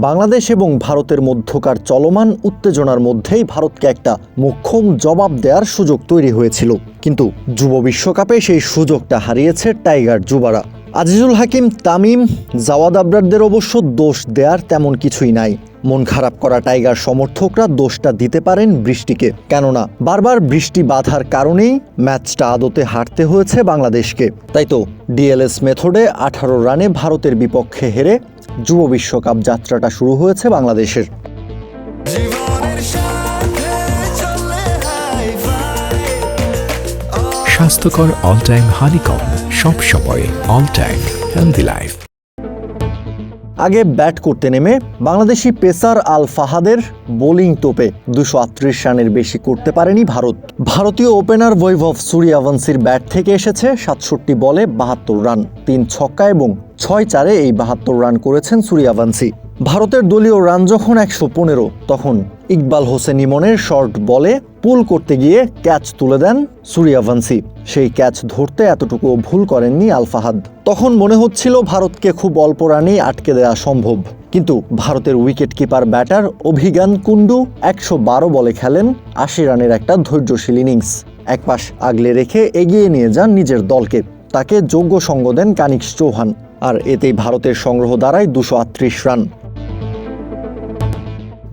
বাংলাদেশ এবং ভারতের মধ্যকার চলমান উত্তেজনার মধ্যেই ভারতকে একটা মোক্ষম জবাব দেওয়ার সুযোগ তৈরি হয়েছিল, কিন্তু যুব বিশ্বকাপে সেই সুযোগটা হারিয়েছে টাইগার যুবারা। আজিজুল হাকিম, তামিম, জাওয়াদ আবরারদের অবশ্য দোষ দেওয়ার তেমন কিছুই নাই। মন খারাপ করা টাইগার সমর্থকরা দোষটা দিতে পারেন বৃষ্টিকে, কেননা বারবার বৃষ্টি বাধার কারণেই ম্যাচটা আদতে হারতে হয়েছে বাংলাদেশকে। তাই তো ডিএলএস মেথডে 18 রানে ভারতের বিপক্ষে হেরে যুব বিশ্বকাপ যাত্রাটা শুরু হয়েছে বাংলাদেশের। স্বাস্থ্যকর অল টাইম হানিকম, সব সময় অল টাইম হেলদি লাইফ। আগে ব্যাট করতে নেমে বাংলাদেশি পেসার আল ফাহাদের বোলিং তোপে 238 রানের বেশি করতে পারেনি ভারত। ভারতীয় ওপেনার বৈভব সূর্যবংশীর ব্যাট থেকে এসেছে 67 বলে 72 রান, 3 ছক্কা এবং 6 চারে এই 72 রান করেছেন সূর্যবংশী। ভারতের দলীয় রান যখন 115, তখন ইকবাল হোসেন ইমনের শর্ট বলে পুল করতে গিয়ে ক্যাচ তুলে দেন সূর্যবংশী। সেই ক্যাচ ধরতে এতটুকুও ভুল করেননি আল ফাহাদ। তখন মনে হচ্ছিল ভারতকে খুব অল্প রানেই আটকে দেওয়া সম্ভব, কিন্তু ভারতের উইকেট কিপার ব্যাটার অভিজ্ঞান কুন্ডু 112 বলে খেলেন 80 রানের একটা ধৈর্যশীল ইনিংস। এক পাশ আগলে রেখে এগিয়ে নিয়ে যান নিজের দলকে। তাকে যোগ্য সঙ্গ দেন কানিক্স চৌহান, আর এতেই ভারতের সংগ্রহ দাঁড়ায় 238 রান।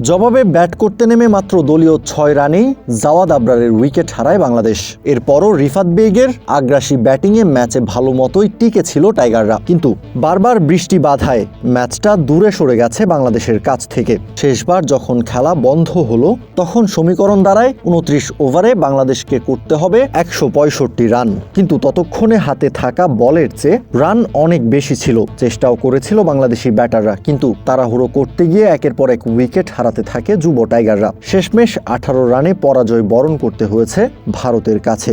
জবাবে ব্যাট করতে নেমে মাত্র দলীয় 6 রানেই জাওয়াদ আবরারের উইকেট হারায় বাংলাদেশ। এরপরও রিফাত বেগের আগ্রাসী ব্যাটিংয়ে ম্যাচে ভালো মতোই টিকে ছিল টাইগাররা, কিন্তু বারবার বৃষ্টি বাধায় ম্যাচটা দূরে সরে গেছে বাংলাদেশের কাছ থেকে। শেষবার যখন খেলা বন্ধ হলো, তখন সমীকরণ দাঁড়ায় 29 ওভারে বাংলাদেশকে করতে হবে 165 রান, কিন্তু ততক্ষণে হাতে থাকা বলের চেয়ে রান অনেক বেশি ছিল। চেষ্টাও করেছিল বাংলাদেশি ব্যাটাররা, কিন্তু তাড়াহুড়ো করতে গিয়ে একের পর এক উইকেট হারাতে থাকে যুব টাইগাররা। শেষমেশ 18 রানে পরাজয় বরণ করতে হয়েছে ভারতের কাছে।